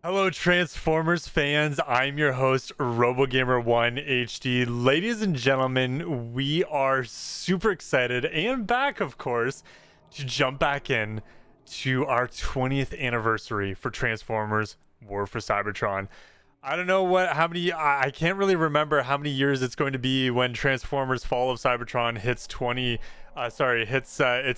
Hello, Transformers fans. I'm your host, RoboGamer1HD. Ladies and gentlemen, we are super excited and back, of course, to jump back in to our 20th anniversary for Transformers War for Cybertron. I don't know how many, I can't really remember how many years it's going to be when Transformers Fall of Cybertron hits its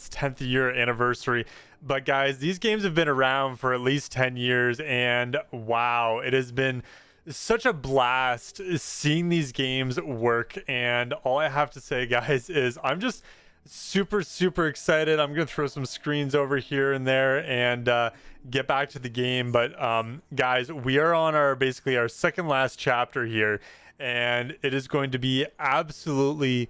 10th year anniversary. But guys, these games have been around for at least 10 years, and wow, it has been such a blast seeing these games work. And all I have to say, guys, is I'm just super excited. I'm gonna throw some screens over here and there and get back to the game. But guys, we are on basically our second last chapter here, and it is going to be absolutely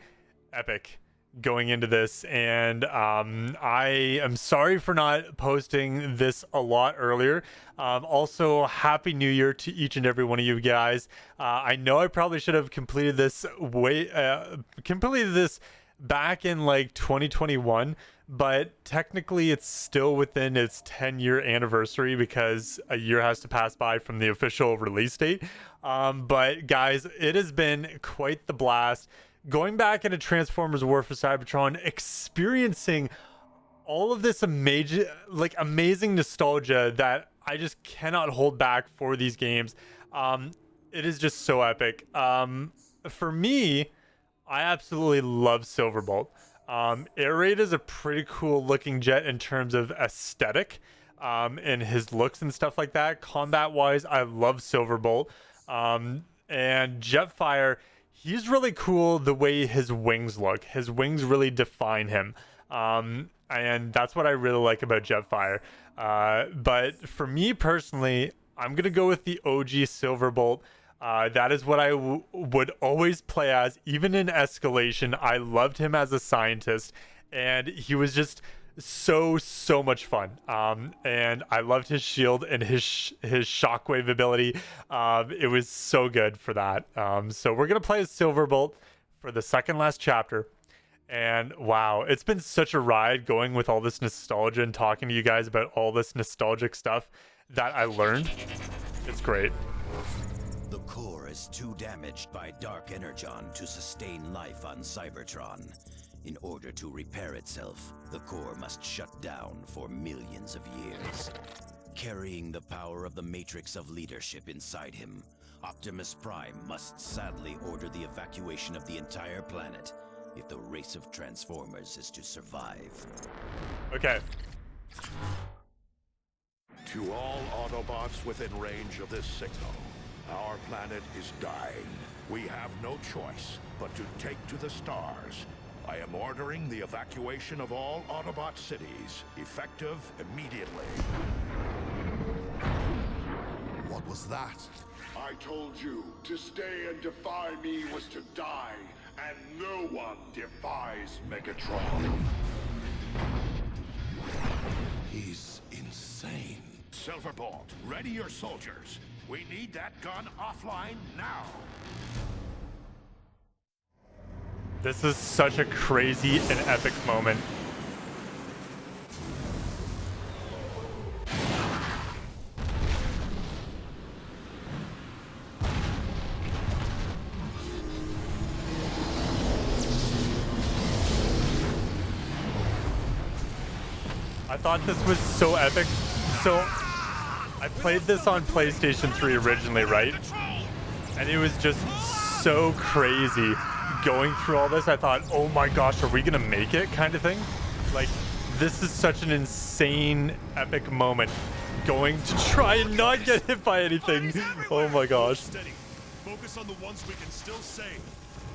epic going into this. And I am sorry for not posting this a lot earlier. Also, happy new year to each and every one of you guys. I know I probably should have completed this back in like 2021, but technically it's still within its 10-year anniversary because a year has to pass by from the official release date. But guys, it has been quite the blast going back into Transformers War for Cybertron, experiencing all of this amazing nostalgia that I just cannot hold back for these games. It is just so epic. For me, I absolutely love Silverbolt. Air Raid is a pretty cool looking jet in terms of aesthetic, and his looks and stuff like that. Combat wise, I love Silverbolt. And Jetfire, he's really cool the way his wings look. His wings really define him. And that's what I really like about Jetfire. But for me personally, I'm going to go with the OG Silverbolt. That is what I would always play as, even in Escalation. I loved him as a scientist, and he was just so much fun. And I loved his shield and his shockwave ability. It was so good for that. So we're gonna play as Silverbolt for the second last chapter. And wow, it's been such a ride going with all this nostalgia and talking to you guys about all this nostalgic stuff that I learned. It's great. The core is too damaged by Dark Energon to sustain life on Cybertron. In order to repair itself, the core must shut down for millions of years. Carrying the power of the matrix of leadership inside him, Optimus Prime must sadly order the evacuation of the entire planet if the race of Transformers is to survive. Okay. To all Autobots within range of this signal, our planet is dying. We have no choice but to take to the stars. I am ordering the evacuation of all Autobot cities, effective immediately. What was that? I told you, to stay and defy me was to die, and no one defies Megatron. He's insane. Silverbolt, ready your soldiers. We need that gun offline now. This is such a crazy and epic moment. I thought this was so epic. So I played this on PlayStation 3 originally, right? And it was just so crazy going through all this. I thought, oh my gosh, are we gonna make it, kind of thing. Like, this is such an insane epic moment, going to try and not get hit by anything. Oh my gosh. Steady. Focus on the ones we can still save.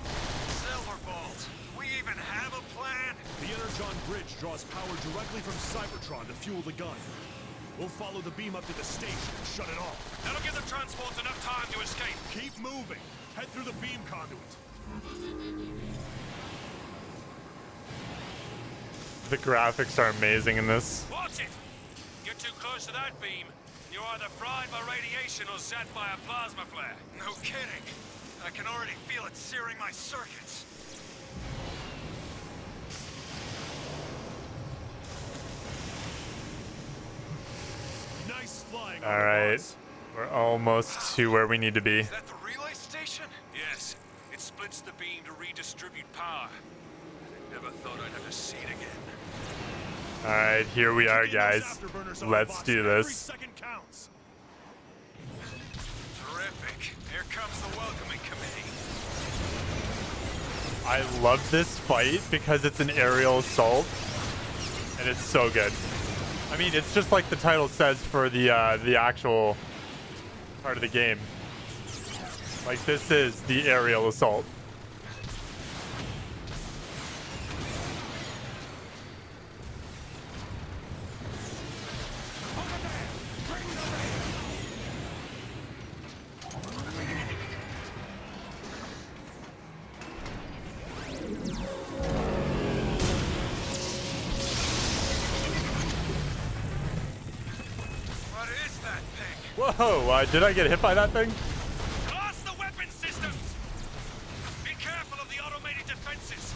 Silverbolt, we even have a plan? The Energon Bridge draws power directly from Cybertron to fuel the gun. We'll follow the beam up to the station and shut it off. That'll give the transports enough time to escape. Keep moving. Head through the beam conduit. The graphics are amazing in this. Watch it! Get too close to that beam, you're either fried by radiation or zapped by a plasma flare. No kidding. I can already feel it searing my circuits. Nice flying. All right. We're almost to where we need to be. Is that the relay station? Yes. It splits the beam to redistribute power. I never thought I'd ever see it again. All right, here we are, Keeping those guys. afterburners on Let's box. do Every this. second counts. Terrific. Here comes the welcoming committee. I love this fight because it's an aerial assault, and it's so good. I mean, it's just like the title says for the actual part of the game. Like, this is the aerial assault. What is that thing? Whoa, did I get hit by that thing? Blast the weapon systems! Be careful of the automated defenses.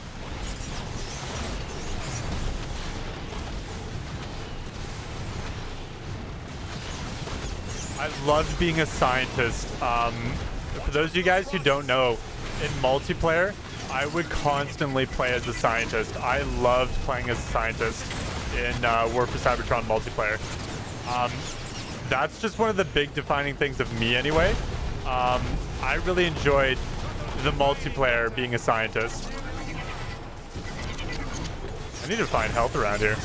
I loved being a scientist. For those of you guys who don't know, in multiplayer, I would constantly play as a scientist. I loved playing as a scientist in War for Cybertron multiplayer. That's just one of the big defining things of me anyway. I really enjoyed the multiplayer being a scientist. I need to find health around here.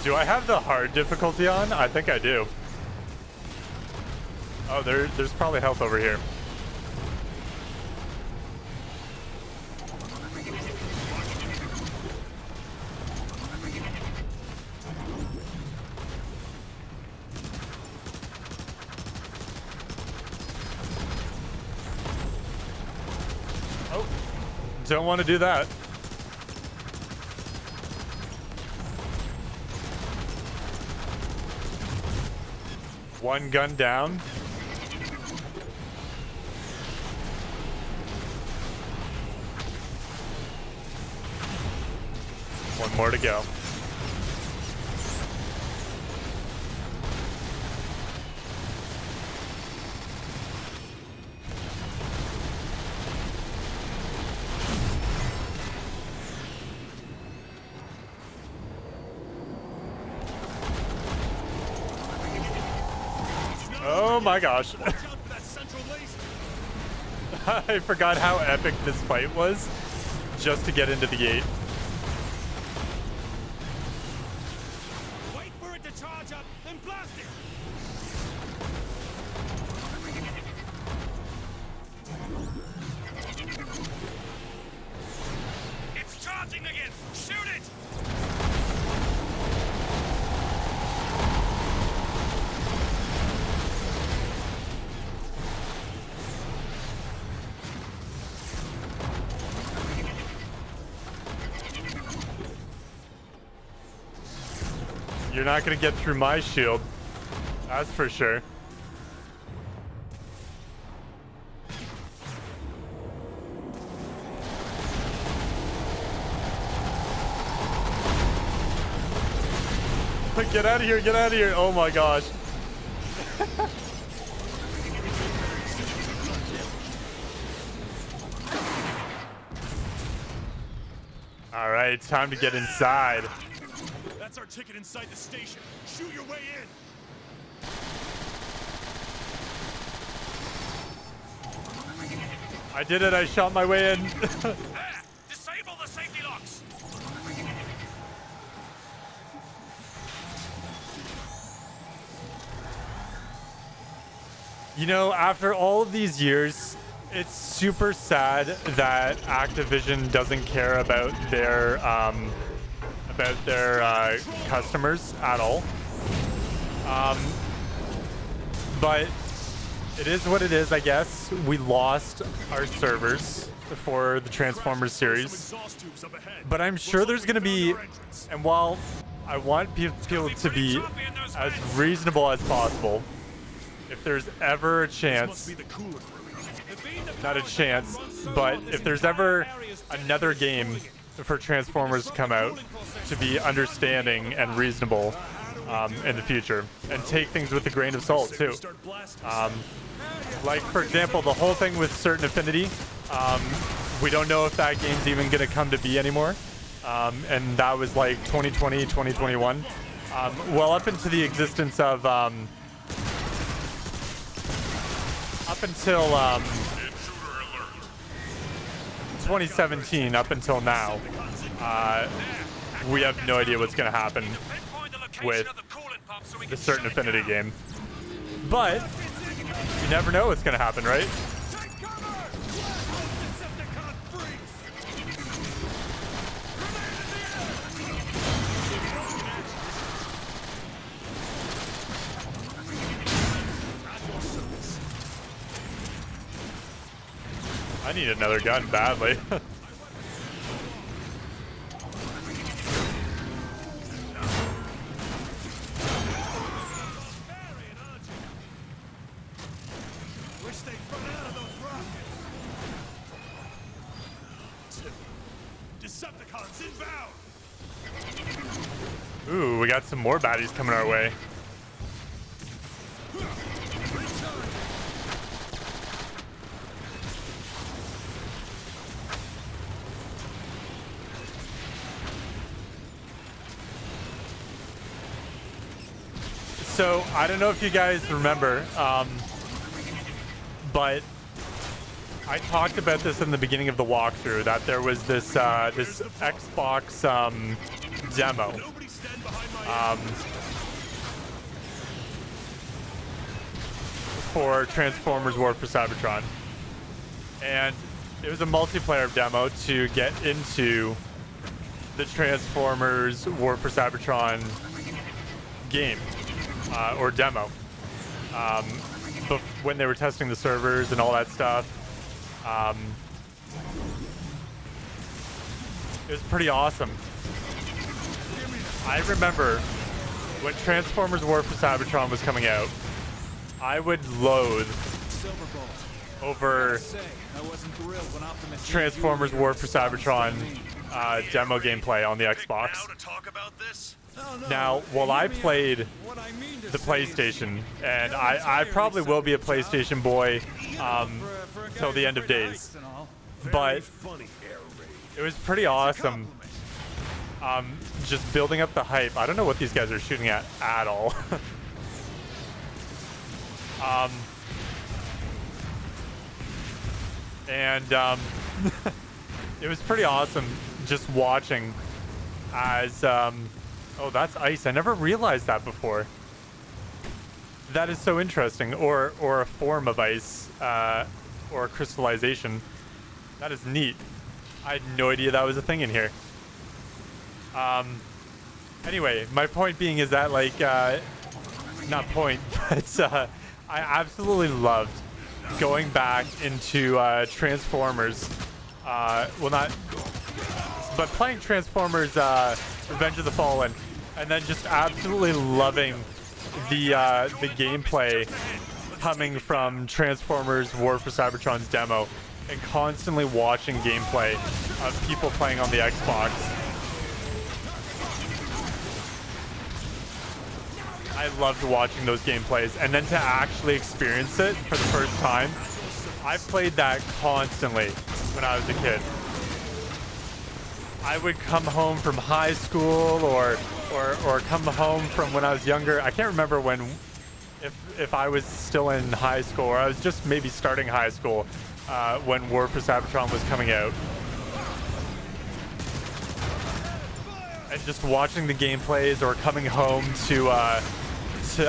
Do I have the hard difficulty on? I think I do. Oh, there's probably health over here. Oh, don't want to do that. One gun down. One more to go. Oh my gosh. Watch out for that central laser. I forgot how epic this fight was just to get into the gate. Wait for it to charge up, then blast it. It's charging again! Shoot it! You're not gonna get through my shield. That's for sure. Get out of here, get out of here. Oh my gosh. All right, time to get inside. That's our ticket inside the station. Shoot your way in. I did it, I shot my way in. There! Disable the safety locks! You know, after all of these years, it's super sad that Activision doesn't care about their customers at all. But it is what it is, I guess. We lost our servers for the Transformers series, but I'm sure there's going to be, and while I want people to be as reasonable as possible, if there's ever a chance Must be the cooler room. The beam not a chance. But if there's ever another game for Transformers to come out, to be understanding and reasonable in the future, and take things with a grain of salt too. Like for example, the whole thing with Certain Affinity, we don't know if that game's even going to come to be anymore. And that was like 2020, 2021. Well, up into the existence of up until 2017, up until now, we have no idea what's going to happen with the Certain Affinity game. But you never know what's going to happen, right? I need another gun badly. Decepticons inbound. Ooh, we got some more baddies coming our way. So I don't know if you guys remember, but I talked about this in the beginning of the walkthrough, that there was this this Xbox demo for Transformers War for Cybertron, and it was a multiplayer demo to get into the Transformers War for Cybertron game. Or demo, when they were testing the servers and all that stuff. It was pretty awesome. I remember when Transformers War for Cybertron was coming out, I would loathe over Transformers War for Cybertron demo gameplay on the Xbox. Now, while I played the PlayStation, and I probably will be a PlayStation boy till the end of days, but it was pretty awesome just building up the hype. I don't know what these guys are shooting at all. It was pretty awesome just watching as oh, that's ice. I never realized that before. That is so interesting. Or a form of ice, or crystallization. That is neat. I had no idea that was a thing in here. Anyway, my point being is that, like, not point, but I absolutely loved going back into Transformers. Well, not, but playing Transformers Revenge of the Fallen, and then just absolutely loving the gameplay coming from Transformers War for Cybertron's demo, and constantly watching gameplay of people playing on the Xbox. I loved watching those gameplays, and then to actually experience it for the first time. I played that constantly when I was a kid. I would come home from high school or come home from when I was younger. I can't remember when, if I was still in high school, or I was just maybe starting high school when War for Cybertron was coming out. And just watching the gameplays, or coming home to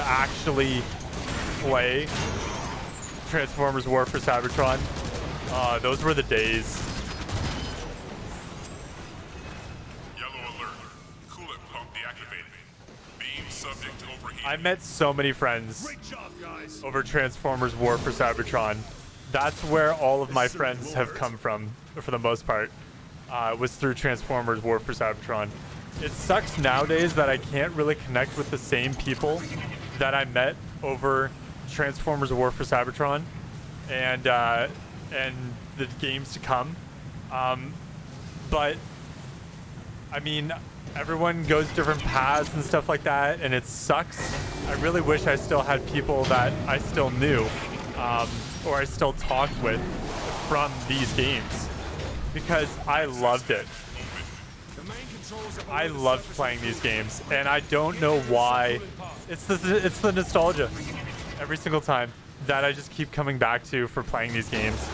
actually play Transformers War for Cybertron. Those were the days. I met so many friends over Transformers War for Cybertron. That's where all of my friends have come from, for the most part, was through Transformers War for Cybertron. It sucks nowadays that I can't really connect with the same people that I met over Transformers War for Cybertron. And and the games to come. But I mean, everyone goes different paths and stuff like that, and it sucks. I really wish I still had people that I still knew, or I still talked with from these games, because I loved it. I loved playing these games, and I don't know why. It's the nostalgia every single time that I just keep coming back to for playing these games.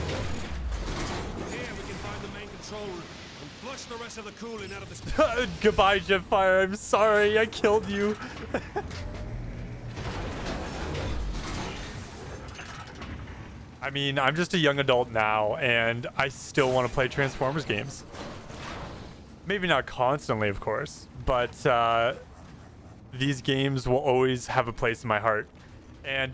Here we can find the main control room and flush the rest of the cooling out of this. Goodbye, Jetfire. I'm sorry. I killed you. I mean, I'm just a young adult now, and I still want to play Transformers games. Maybe not constantly, of course, but these games will always have a place in my heart. And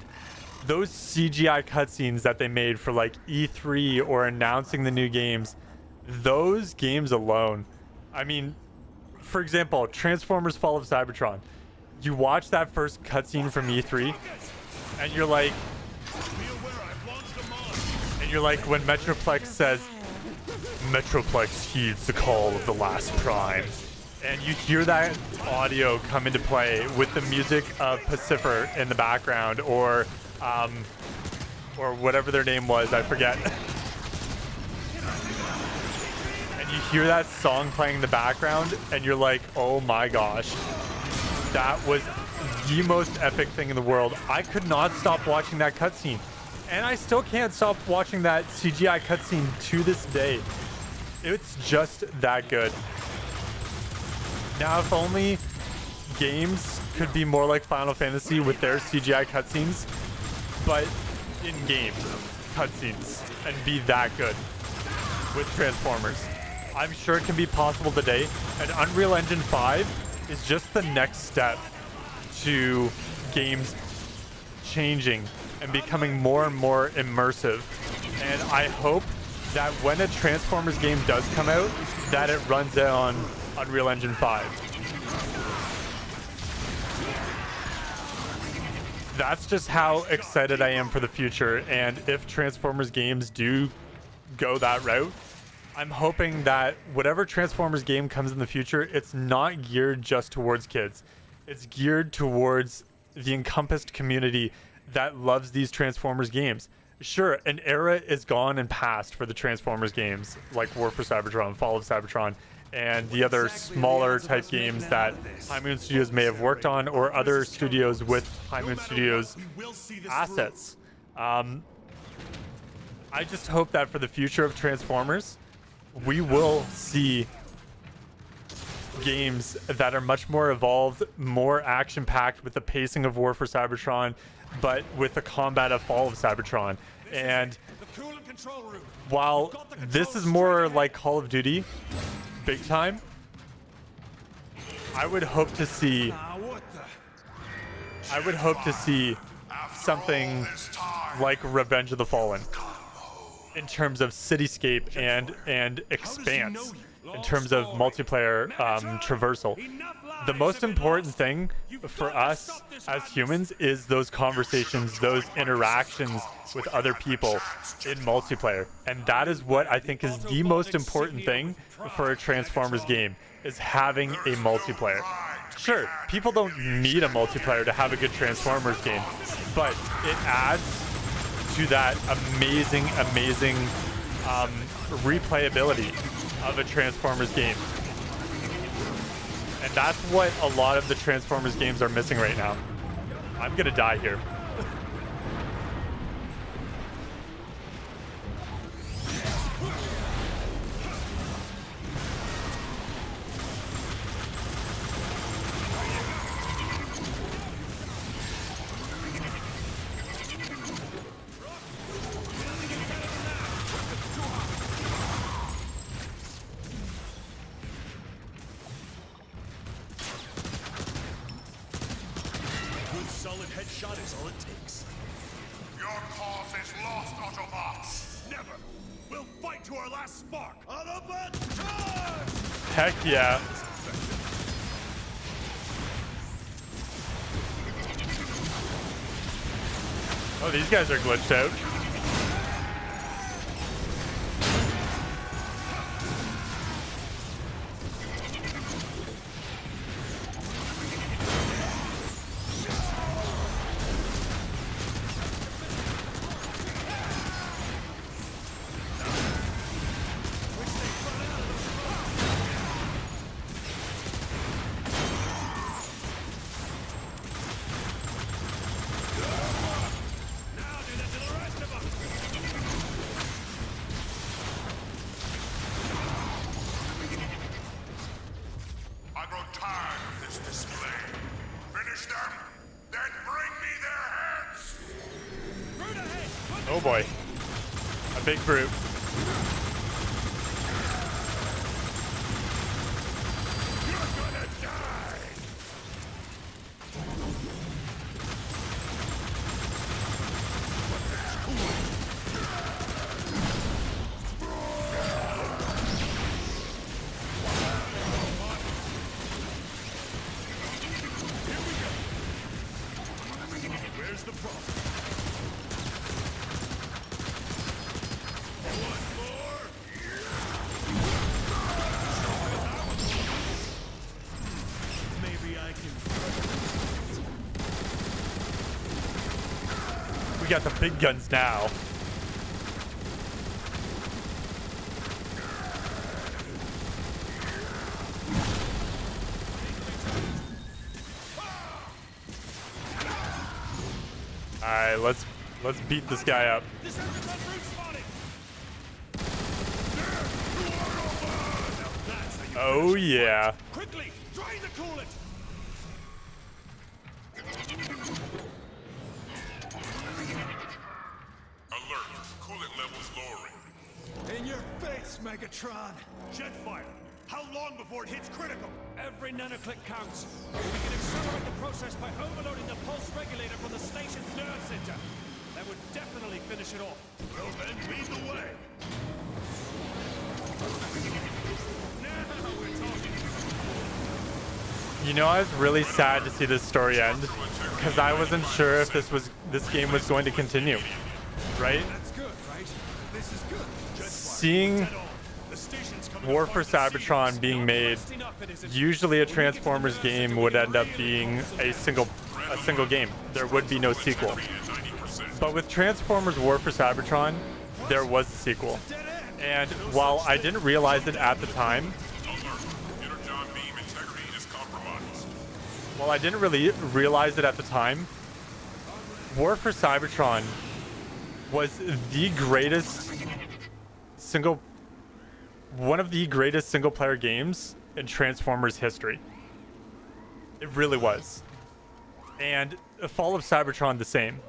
those CGI cutscenes that they made for like E3 or announcing the new games, those games alone. I mean, for example, Transformers Fall of Cybertron. You watch that first cutscene from E3, and you're like, when Metroplex says, Metroplex heeds the call of the last prime. And you hear that audio come into play with the music of Pacifer in the background, or whatever their name was, I forget. And you hear that song playing in the background, and you're like, oh my gosh, that was the most epic thing in the world. I could not stop watching that cutscene. And I still can't stop watching that CGI cutscene to this day. It's just that good. Now, if only games could be more like Final Fantasy with their CGI cutscenes, but in-game cutscenes, and be that good with Transformers. I'm sure it can be possible today, and Unreal Engine 5 is just the next step to games changing and becoming more and more immersive. And I hope that when a Transformers game does come out, that it runs on Unreal Engine 5. That's just how excited I am for the future. And if Transformers games do go that route, I'm hoping that whatever Transformers game comes in the future, it's not geared just towards kids. It's geared towards the encompassed community that loves these Transformers games. Sure, an era is gone and past for the Transformers games, like War for Cybertron, Fall of Cybertron, and the other smaller type games that High Moon Studios may have worked on, or other studios with High Moon Studios assets. I just hope that for the future of Transformers, we will see games that are much more evolved, more action-packed with the pacing of War for Cybertron, but with the combat of Fall of Cybertron. And while this is more like Call of Duty, big time, I would hope to see something like Revenge of the Fallen in terms of cityscape and expanse, in terms of multiplayer traversal. The most important thing for us as humans is those conversations, those interactions with other people in multiplayer. And that is what I think is the most important thing for a Transformers game, is having a multiplayer. Sure, people don't need a multiplayer to have a good Transformers game, but it adds to that amazing replayability of a Transformers game. And that's what a lot of the Transformers games are missing right now. I'm gonna die here. Solid headshot is all it takes. Your cause is lost, Autobots! Never! We'll fight to our last spark! Autobot charge! Heck yeah. Oh, these guys are glitched out. A big brute. Where's the problem? Maybe I can. We got the big guns now. Alright, let's beat this guy up. This has been brute spotted. Now that's how you Oh finish it. yeah. Quickly, drain the coolant. Alert! Coolant levels lowering. In your face, Megatron. Jetfire. How long before it hits critical? Every nanoclick counts. We can accelerate the process by overloading the pulse regulator from the station's nerve center. That would definitely finish it off. Well then, lead the way. Now we're talking. You know, I was really sad to see this story end because I wasn't sure if this game was going to continue, right? That's good, right? This is good. Jetfire. Seeing Dead on. The station's coming War apart for to see us. Cybertron being Not made, fast enough, it isn't. usually a When we get to the Transformers nerve game center, would we end up really being won't a single game. There would be no sequel. But with Transformers War for Cybertron, there was a sequel. dead end. And while I didn't realize it at the time, Energon beam integrity is compromised. while I didn't really realize it at the time, War for Cybertron was one of the greatest single player games in Transformers history. It really was. And Fall of Cybertron the same.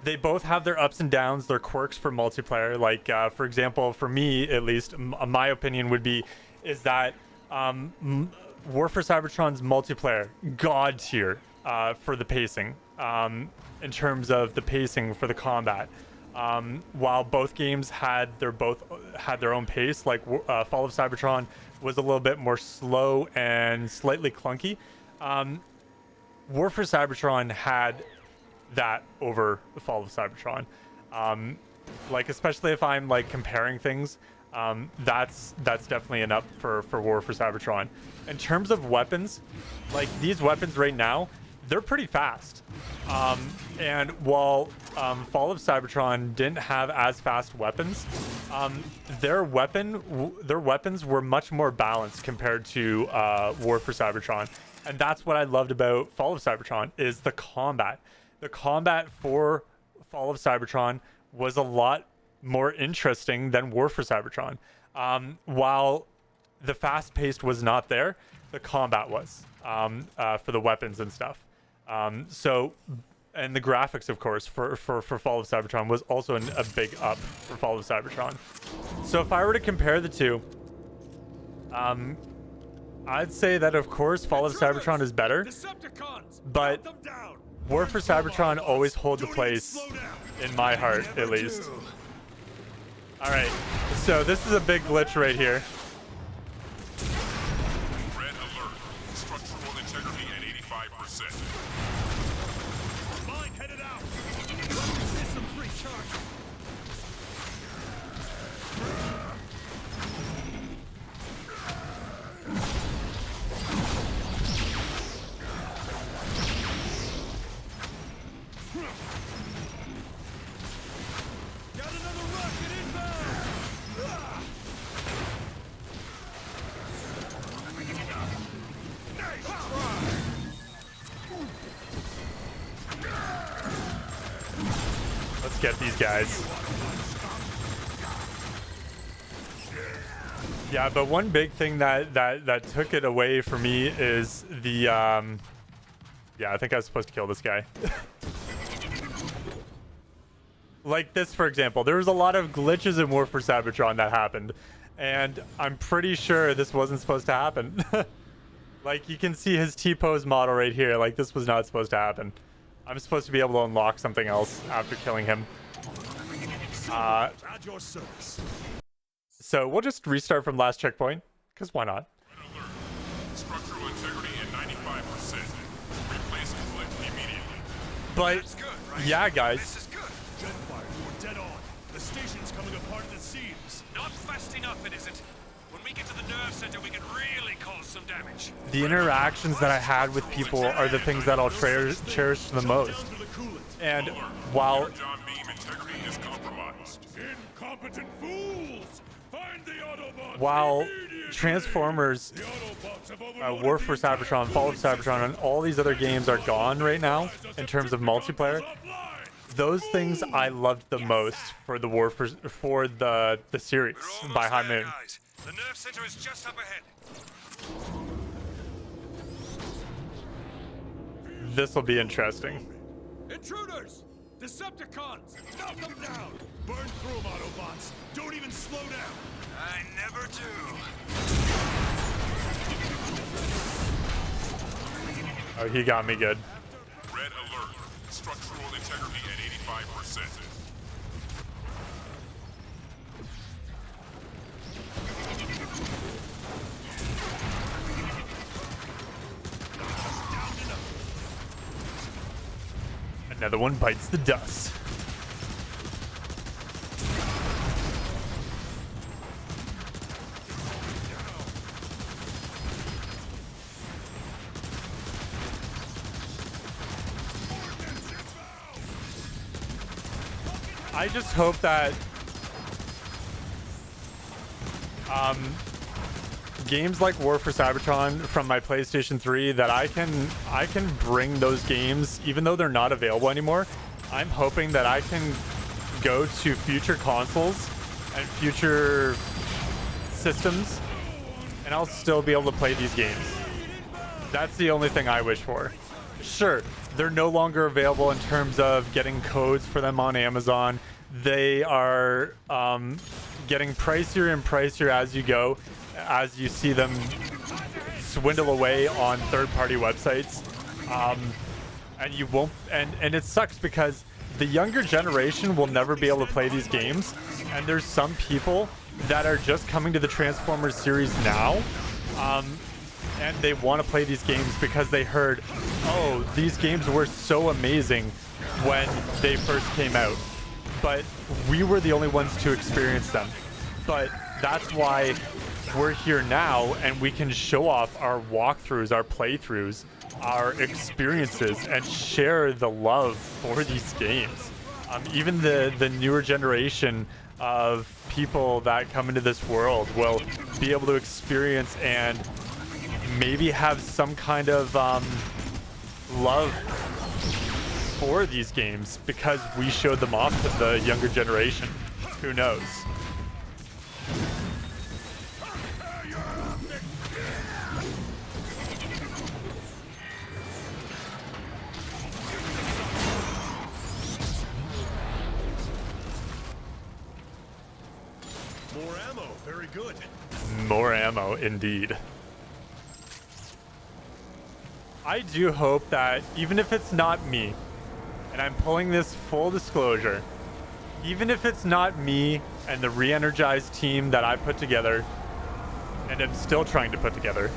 They both have their ups and downs, their quirks for multiplayer. Like, for example, for me at least, my opinion would be is that War for Cybertron's multiplayer, god tier for the pacing, in terms of the pacing for the combat. While both games had their own pace, like Fall of Cybertron was a little bit more slow and slightly clunky. War for Cybertron had that over the Fall of Cybertron. Like, especially if I'm like comparing things, that's definitely an up for War for Cybertron. In terms of weapons, like these weapons right now, they're pretty fast. And while Fall of Cybertron didn't have as fast weapons, their weapons were much more balanced compared to War for Cybertron. And that's what I loved about Fall of Cybertron is the combat. The combat for Fall of Cybertron was a lot more interesting than War for Cybertron. While the fast-paced was not there, the combat was for the weapons and stuff. And the graphics, of course, for Fall of Cybertron was also a big up for Fall of Cybertron. So if I were to compare the two, I'd say that, of course, Fall of Cybertron is better, but War for Cybertron always holds a place in my heart, at least. Alright, so this is a big glitch right here. Red alert. Structural integrity at 85%. Mine headed out. Systems recharged. Got another rocket inbound. Nice try. Let's get these guys. Yeah, but one big thing that took it away for me is the yeah, I think I was supposed to kill this guy. Like this, for example, there was a lot of glitches in War for Cybertron that happened, and I'm pretty sure this wasn't supposed to happen. Like, you can see his T-pose model right here. Like, this was not supposed to happen. I'm supposed to be able to unlock something else after killing him. At your service. So we'll just restart from last checkpoint, because why not? Red alert. Structural integrity at 95%. Replace clip immediately. But, That's good, right? yeah, guys. This is good. Jetfire, you were dead on. The station's coming apart at the seams. Not fast enough, it isn't. When we get to the nerve center, we can really cause some damage. The interactions that I had with people are the things that I'll cherish the most. Down to the coolant. And while John beam integrity is compromised. Incompetent fools! Find the Autobots while immediately! Transformers, The Autobots have overloaded War the for entire Cybertron, Fall of Cybertron, and all these other games are gone right now in terms of multiplayer. Those things I loved the most for the War for the series We're by almost High there, Moon. guys. The nerve center is just up ahead. This will be interesting. Intruders! Decepticons! Knock them down! Burn through them, Autobots! Don't even slow down! I never do. Oh, he got me good. Red alert. Structural integrity at 85%. Another one bites the dust. I just hope that games like War for Cybertron from my PlayStation 3, that I can bring those games, even though they're not available anymore. I'm hoping that I can go to future consoles and future systems, and I'll still be able to play these games. That's the only thing I wish for. Sure, they're no longer available in terms of getting codes for them on Amazon. They are getting pricier and pricier as you go, as you see them swindle away on third-party websites. And you won't, and it sucks because the younger generation will never be able to play these games, and there's some people that are just coming to the Transformers series now, and they want to play these games because they heard, oh, these games were so amazing when they first came out, but we were the only ones to experience them. But that's why we're here now, and we can show off our walkthroughs, our playthroughs, our experiences, and share the love for these games. Even the newer generation of people that come into this world will be able to experience and maybe have some kind of love for these games because we showed them off to the younger generation. Who knows? More ammo, very good. More ammo, indeed. I do hope that even if it's not me, and I'm pulling this full disclosure, even if it's not me and the re-energized team that I put together, and I'm still trying to put together,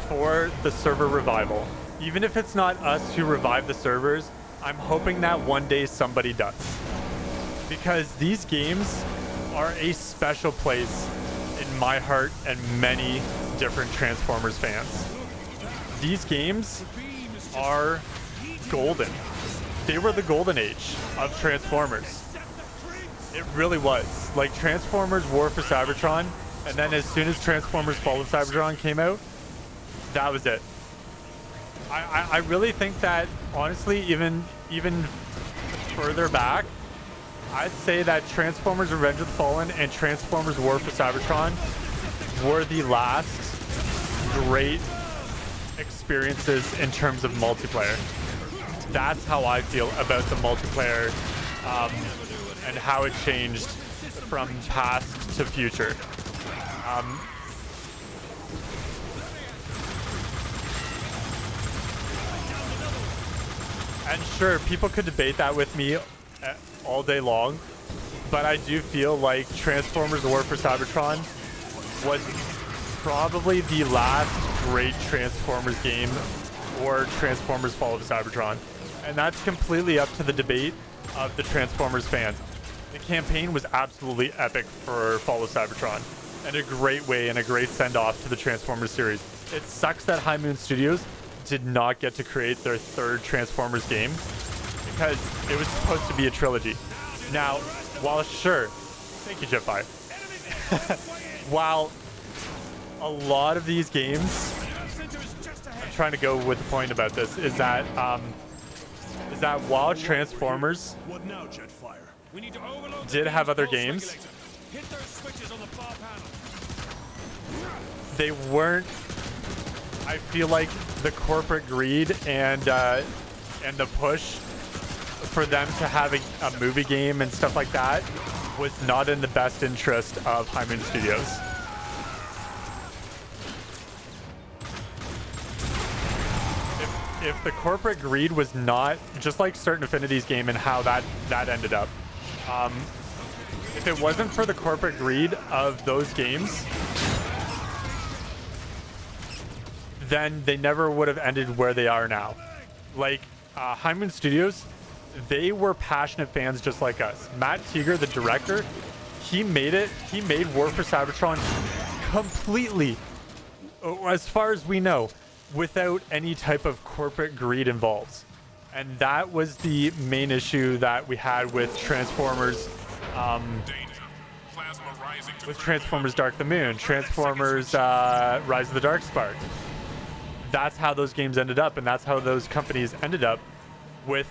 for the server revival, even if it's not us who revive the servers, I'm hoping that one day somebody does. Because these games are a special place in my heart and many different Transformers fans. These games are golden. They were the golden age of Transformers. It really was. Like, Transformers War for Cybertron, and then as soon as Transformers Fall of Cybertron came out, that was it. I really think that, honestly, even further back, I'd say that Transformers Revenge of the Fallen and Transformers War for Cybertron were the last great experiences in terms of multiplayer. That's how I feel about the multiplayer and how it changed from past to future. And sure, people could debate that with me all day long, but I do feel like Transformers War for Cybertron was probably the last great Transformers game, or Transformers Fall of Cybertron. And that's completely up to the debate of the Transformers fans. The campaign was absolutely epic for Fall of Cybertron, and a great way and a great send-off to the Transformers series. It sucks that High Moon Studios did not get to create their third Transformers game, because it was supposed to be a trilogy. Now, while sure, thank you, Jetfire. While a lot of these games, I'm trying to go with the point about this, is that while Transformers did have other games, they weren't, I feel like the corporate greed and the push for them to have a movie game and stuff like that was not in the best interest of High Moon Studios. If the corporate greed was not, just like Certain Affinity's game and how that ended up, if it wasn't for the corporate greed of those games, then they never would have ended where they are now. Like, High Moon Studios, they were passionate fans just like us. Matt Teeger, the director, he made War for Cybertron completely, as far as we know, without any type of corporate greed involved. And that was the main issue that we had with Transformers, Dark the Moon, Transformers Rise of the Dark Spark. That's how those games ended up, and that's how those companies ended up with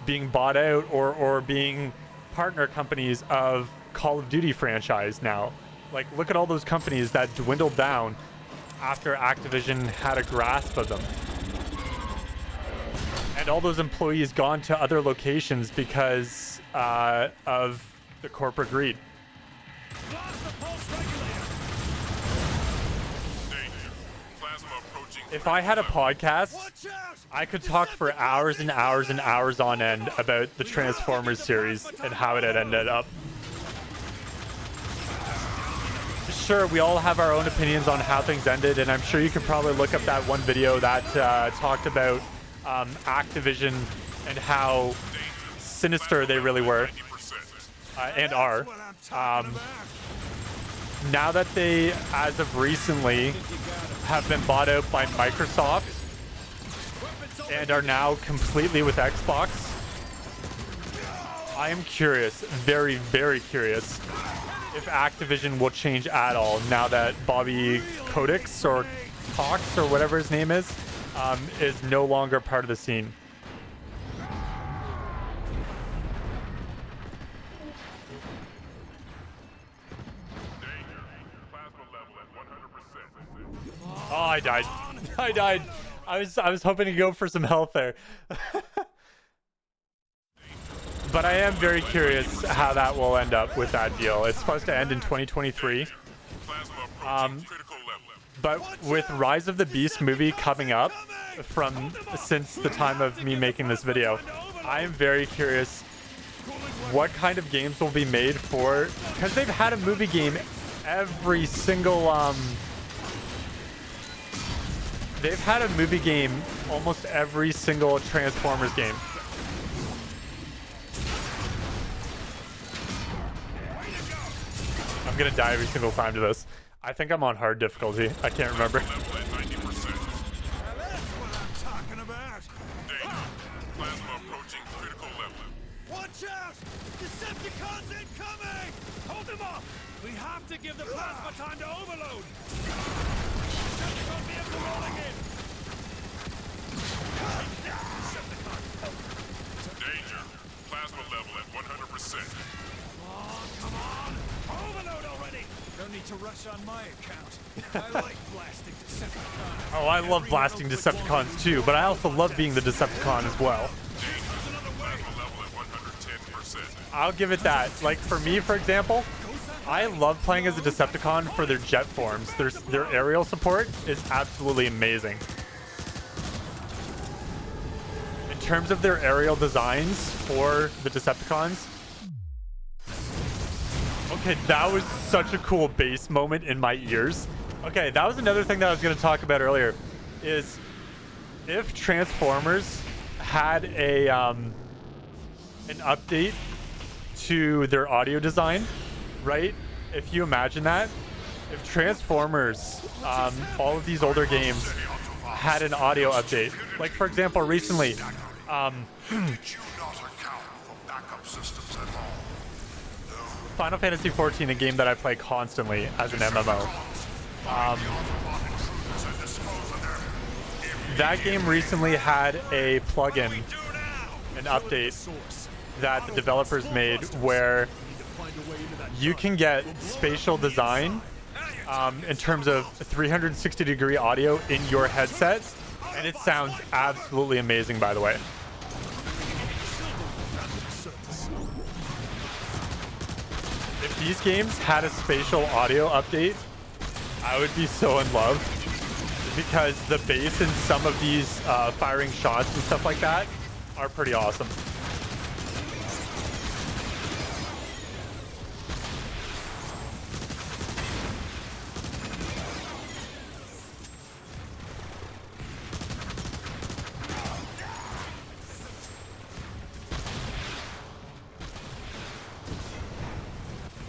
being bought out or being partner companies of Call of Duty franchise now. Like, look at all those companies that dwindled down after Activision had a grasp of them. And all those employees gone to other locations because of the corporate greed. If I had a podcast, I could talk for hours and hours and hours on end about the Transformers series and how it had ended up. Sure, we all have our own opinions on how things ended, and I'm sure you could probably look up that one video that talked about Activision and how sinister they really were and are. Now that they, as of recently, have been bought out by Microsoft and are now completely with Xbox, I am curious, very, very curious, if Activision will change at all now that Bobby Kotick or Cox or whatever his name is no longer part of the scene. Oh, I died. I died. I was hoping to go for some health there. But I am very curious how that will end up with that deal. It's supposed to end in 2023. But with Rise of the Beast movie coming up since the time of me making this video, I am very curious what kind of games will be made for, because they've had a movie game every single they've had a movie game almost every single Transformers game. I'm gonna die every single time to this. I think I'm on hard difficulty. I can't remember. Watch out! Decepticons incoming! Hold them off! We have to give the plasma time to overload! Decepticon vehicle rolling in! Danger. Plasma level at 100%. Oh, come on! Overload already! No need to rush on my account. I like blasting Decepticons. Oh, I love blasting Decepticons too, but I also love being the Decepticon as well. Danger. Plasma level at 110%. I'll give it that. Like for me, for example, I love playing as a Decepticon for their jet forms. Their aerial support is absolutely amazing. In terms of their aerial designs for the Decepticons, okay, that was such a cool bass moment in my ears. Okay, that was another thing that I was going to talk about earlier, is if Transformers had a an update to their audio design, right? If you imagine that, if Transformers, all of these older games had an audio update, like for example, recently, Did you not account for backup systems at all? Final Fantasy XIV, a game that I play constantly as an MMO. That game recently had a plugin, an update that the developers made where you can get spatial design in terms of 360-degree audio in your headset, and it sounds absolutely amazing, by the way. If these games had a spatial audio update, I would be so in love, because the bass in some of these firing shots and stuff like that are pretty awesome.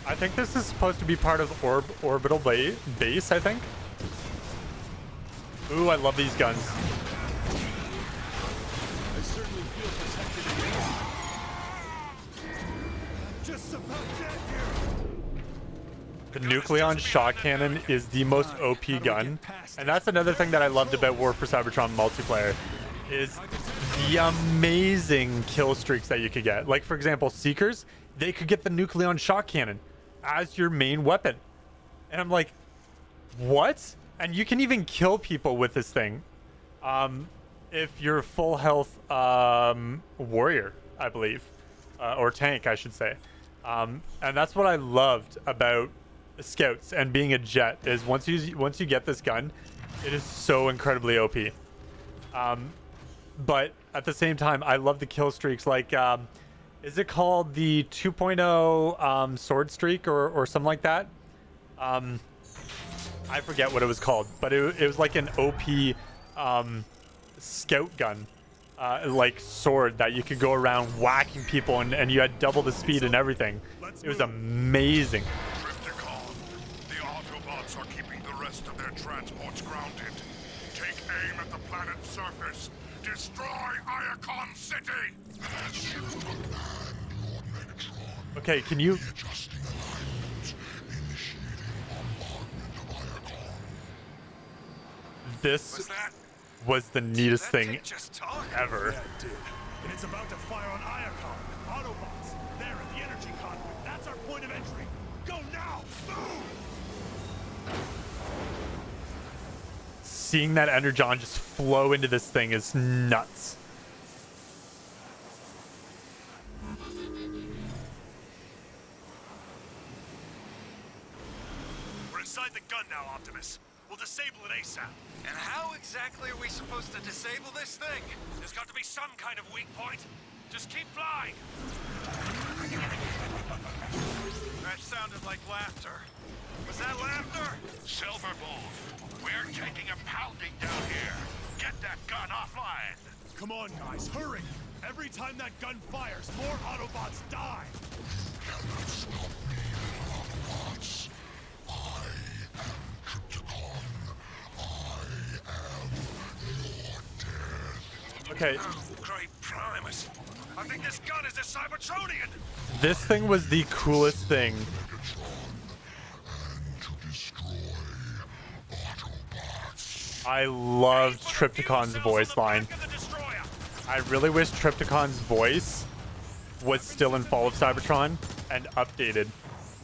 I think this is supposed to be part of orbital base, I think. Ooh, I love these guns. I certainly feel protected. Just about dead here. The Nucleon Shock Cannon is the most OP gun. And that's another thing that I loved about War for Cybertron multiplayer, is the amazing kill streaks that you could get. Like, for example, Seekers, they could get the Nucleon Shock Cannon as your main weapon. And I'm like, what? And you can even kill people with this thing if you're full health warrior, I believe, or tank, I should say. And that's what I loved about Scouts and being a jet, is once you get this gun, it is so incredibly OP. But at the same time, I love the kill streaks. Like, is it called the 2.0 sword streak or something like that? I forget what it was called, but it was like an OP scout gun, like sword that you could go around whacking people, and you had double the speed and everything. It was amazing. The Autobots are keeping the rest of their transports grounded. Take aim at the planet's surface. Destroy Iacon City! Okay, can you... This was the neatest thing ever. Yeah, it did. And it's about to fire on Iacon. Autobots, there at the energy conduit. That's our point of entry. Go now! Move! Seeing that Energon just flow into this thing is nuts. We're inside the gun now, Optimus. We'll disable it ASAP. And how exactly are we supposed to disable this thing? There's got to be some kind of weak point. Just keep flying. That sounded like laughter. Was that laughter? Silverbolt, we're taking a pounding down here. Get that gun offline. Come on, guys, hurry! Every time that gun fires, more Autobots die! Okay, Great Primus! I think this gun is a Cybertronian! this thing was the coolest thing. I loved Triptychon's voice line. I really wish Triptychon's voice was still in Fall of Cybertron and updated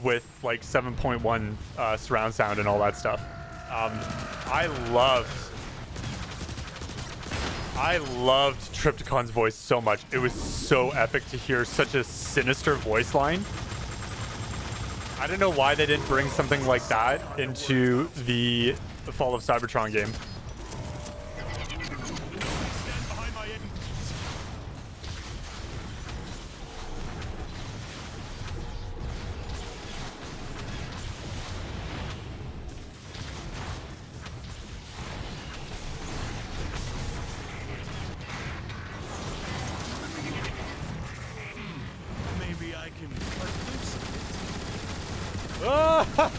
with like 7.1 surround sound and all that stuff. I loved I loved Trypticon's voice so much. It was so epic to hear such a sinister voice line. I don't know why they didn't bring something like that into the Fall of Cybertron game.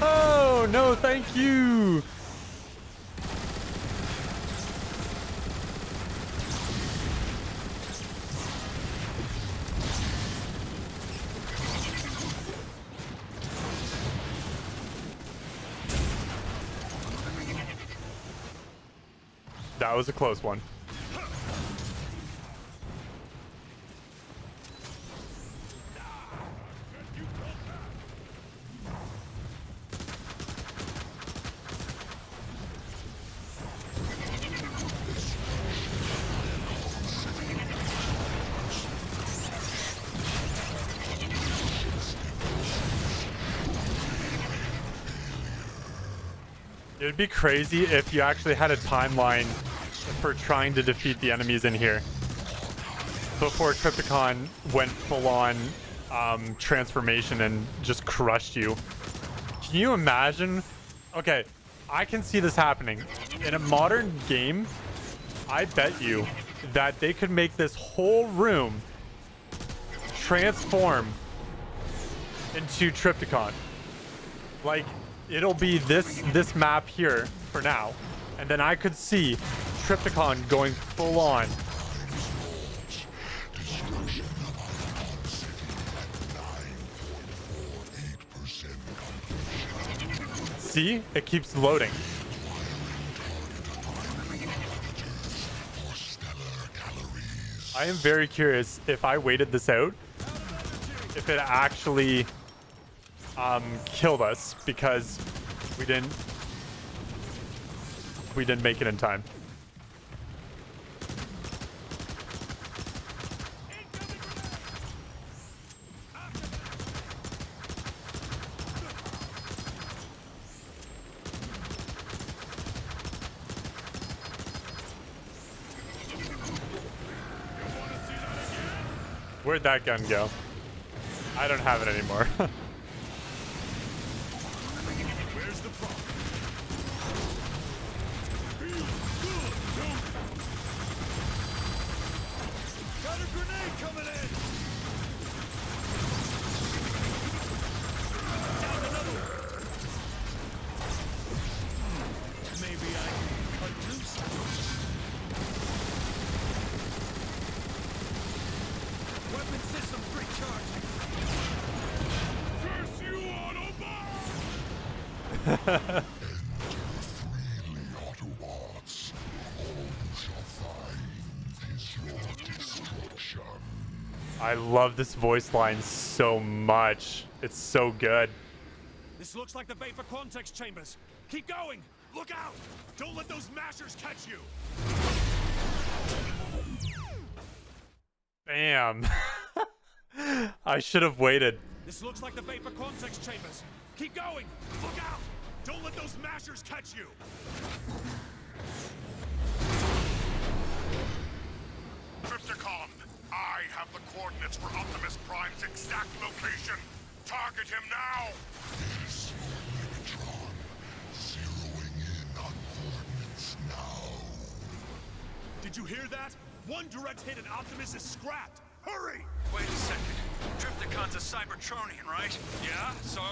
Oh, no, thank you. That was a close one. It would be crazy if you actually had a timeline for trying to defeat the enemies in here before Trypticon went full-on transformation and just crushed you. Can you imagine? Okay, I can see this happening. In a modern game, I bet you that they could make this whole room transform into Trypticon. Like, it'll be this map here for now, and then I could see Trypticon going full on. See, it keeps loading. I am very curious if I waited this out, if it actually killed us because we didn't make it in time. Where'd that gun go? I don't have it anymore. Where's the problem? Got a grenade coming in! Down another one. Maybe I can cut loose. Weapon systems recharging. Curse you, Autobot! Freely, Autobots. All you shall find is your destruction. I love this voice line so much. It's so good. This looks like the Vapor Quantex chambers. Keep going! Look out! Don't let those mashers catch you! Bam. I should have waited. This looks like the Vapor Quantex chambers. Keep going! Look out! Don't let those mashers catch you! Trypticon, I have the coordinates for Optimus Prime's exact location. Target him now! Yes, Megatron. Zeroing in on coordinates now. Did you hear that? One direct hit and Optimus is scrapped! Hurry! Wait a second. Trypticon's a Cybertronian, right? Yeah, so?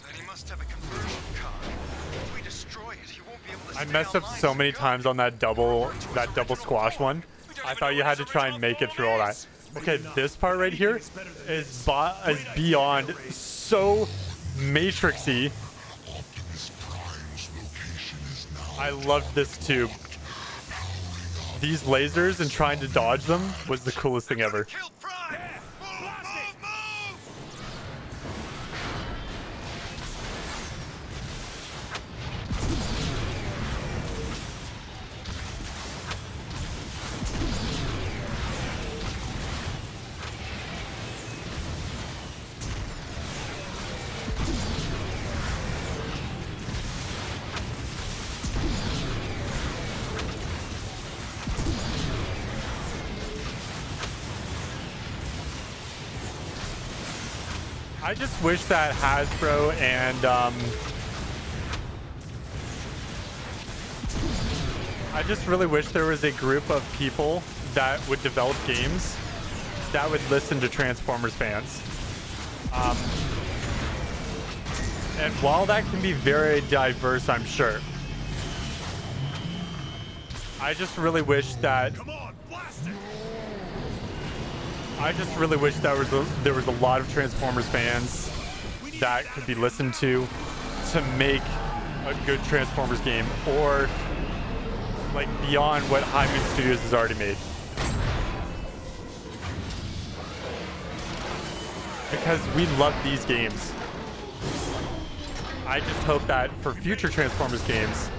Then he must have a conversion card. If we destroy it, he won't be able to I stay messed up online so so many good. times on that double squash one. We don't I even thought know you what had to his try and original make it through all form that. is. Okay, this part right here is beyond so Matrixy. Optimus Prime's location is now. I loved this too. These lasers and trying to dodge them was the coolest thing ever. Kill Prime! Move, move! I just wish that Hasbro and I just really wish there was a group of people that would develop games that would listen to Transformers fans. And while that can be very diverse, I'm sure, I just really wish that there was a lot of Transformers fans that could be listened to make a good Transformers game, or like beyond what High Moon Studios has already made. Because we love these games. I just hope that for future Transformers games,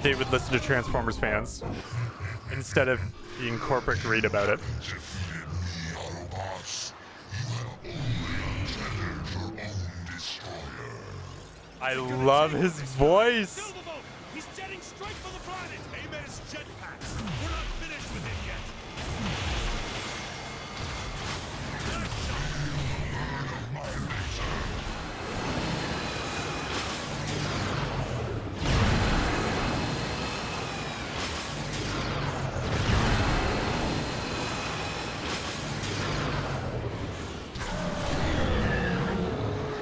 they would listen to Transformers fans instead of being corporate greed about it. I love his voice. Silverbolt! He's jetting straight for the planet! Aim at his jetpacks! We're not finished with him yet!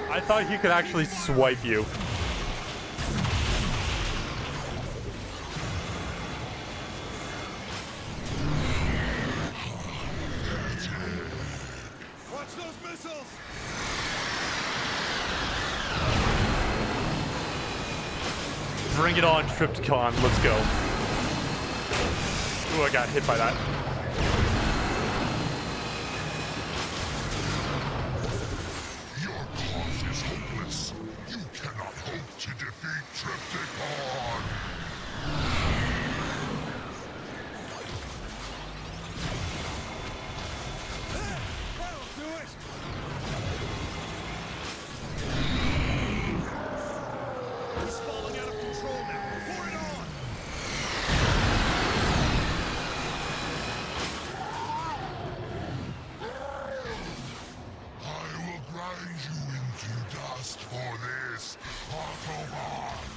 I thought he could actually swipe you. Watch those missiles! Bring it on, Tripticon. Let's go. Ooh, I got hit by that. You cannot hope to defeat Tripticon! That'll do it! He's falling out of control now. Pour it on! I will grind you into dust for this, Autobots!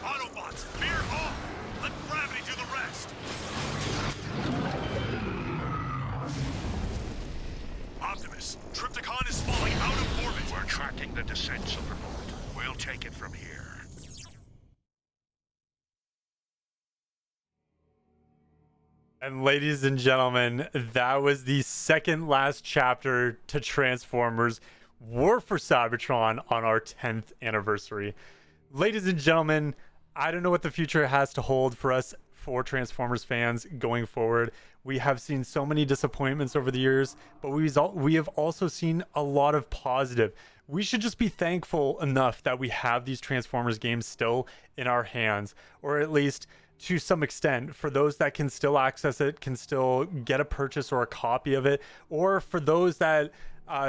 Autobots, veer off! Let gravity do the rest! Optimus, Trypticon is falling out of orbit! We're tracking the descent, Silverbolt. We'll take it from here. And ladies and gentlemen, that was the second last chapter to Transformers War for Cybertron on our 10th anniversary. Ladies and gentlemen, I don't know what the future has to hold for us, for Transformers fans going forward. We have seen so many disappointments over the years, but we have also seen a lot of positive. We should just be thankful enough that we have these Transformers games still in our hands, or at least to some extent, for those that can still access it, can still get a purchase or a copy of it, or for those that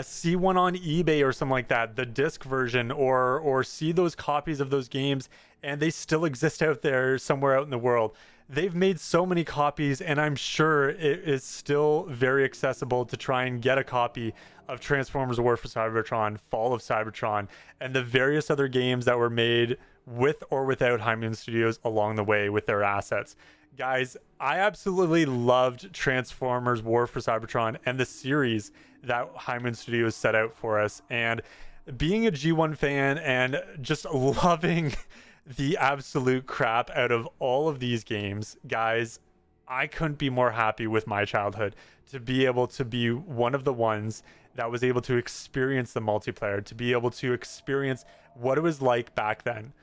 see one on eBay or something like that, the disc version, or see those copies of those games and they still exist out there somewhere out in the world. They've made so many copies, and I'm sure it is still very accessible to try and get a copy of Transformers War for Cybertron, Fall of Cybertron, and the various other games that were made with or without High Moon Studios along the way with their assets. Guys, I absolutely loved Transformers War for Cybertron and the series that High Moon Studios set out for us. And being a G1 fan and just loving the absolute crap out of all of these games, guys, I couldn't be more happy with my childhood to be able to be one of the ones that was able to experience the multiplayer, to be able to experience what it was like back then.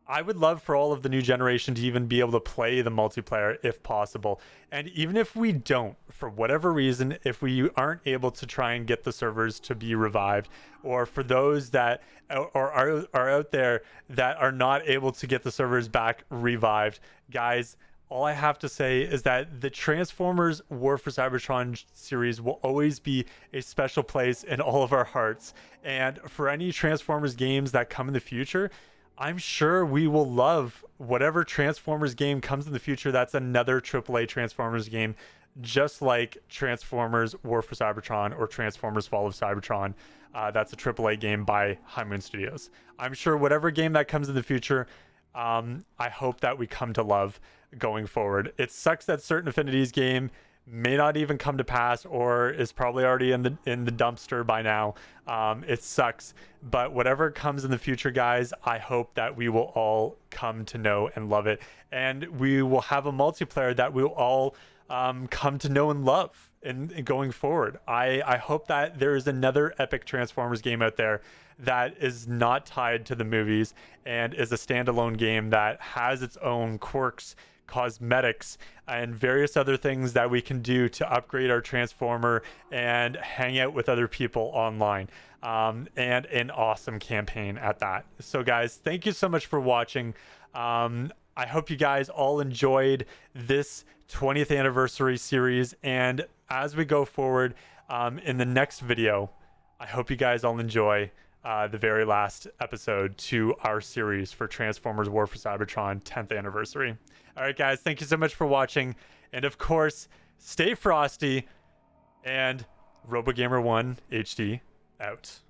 I would love for all of the new generation to even be able to play the multiplayer if possible. And even if we don't, for whatever reason, if we aren't able to try and get the servers to be revived, or for those that are out there that are not able to get the servers back revived, guys, all I have to say is that the Transformers War for Cybertron series will always be a special place in all of our hearts. And for any Transformers games that come in the future, I'm sure we will love whatever Transformers game comes in the future. That's another AAA Transformers game, just like Transformers War for Cybertron or Transformers Fall of Cybertron. That's a AAA game by High Moon Studios. I'm sure whatever game that comes in the future, I hope that we come to love going forward. It sucks that Certain Affinity's game may not even come to pass, or is probably already in the dumpster by now. It sucks, but whatever comes in the future, guys, I hope that we will all come to know and love it, and we will have a multiplayer that we'll all come to know and love in going forward. I hope that there is another epic Transformers game out there that is not tied to the movies and is a standalone game that has its own quirks, cosmetics, and various other things that we can do to upgrade our Transformer and hang out with other people online, and an awesome campaign at that. So guys, thank you so much for watching. I hope you guys all enjoyed this 20th anniversary series, and as we go forward in the next video, I hope you guys all enjoy the very last episode to our series for Transformers War for Cybertron 10th anniversary. All right, guys, thank you so much for watching. And of course, stay frosty, and RoboGamer1 HD out.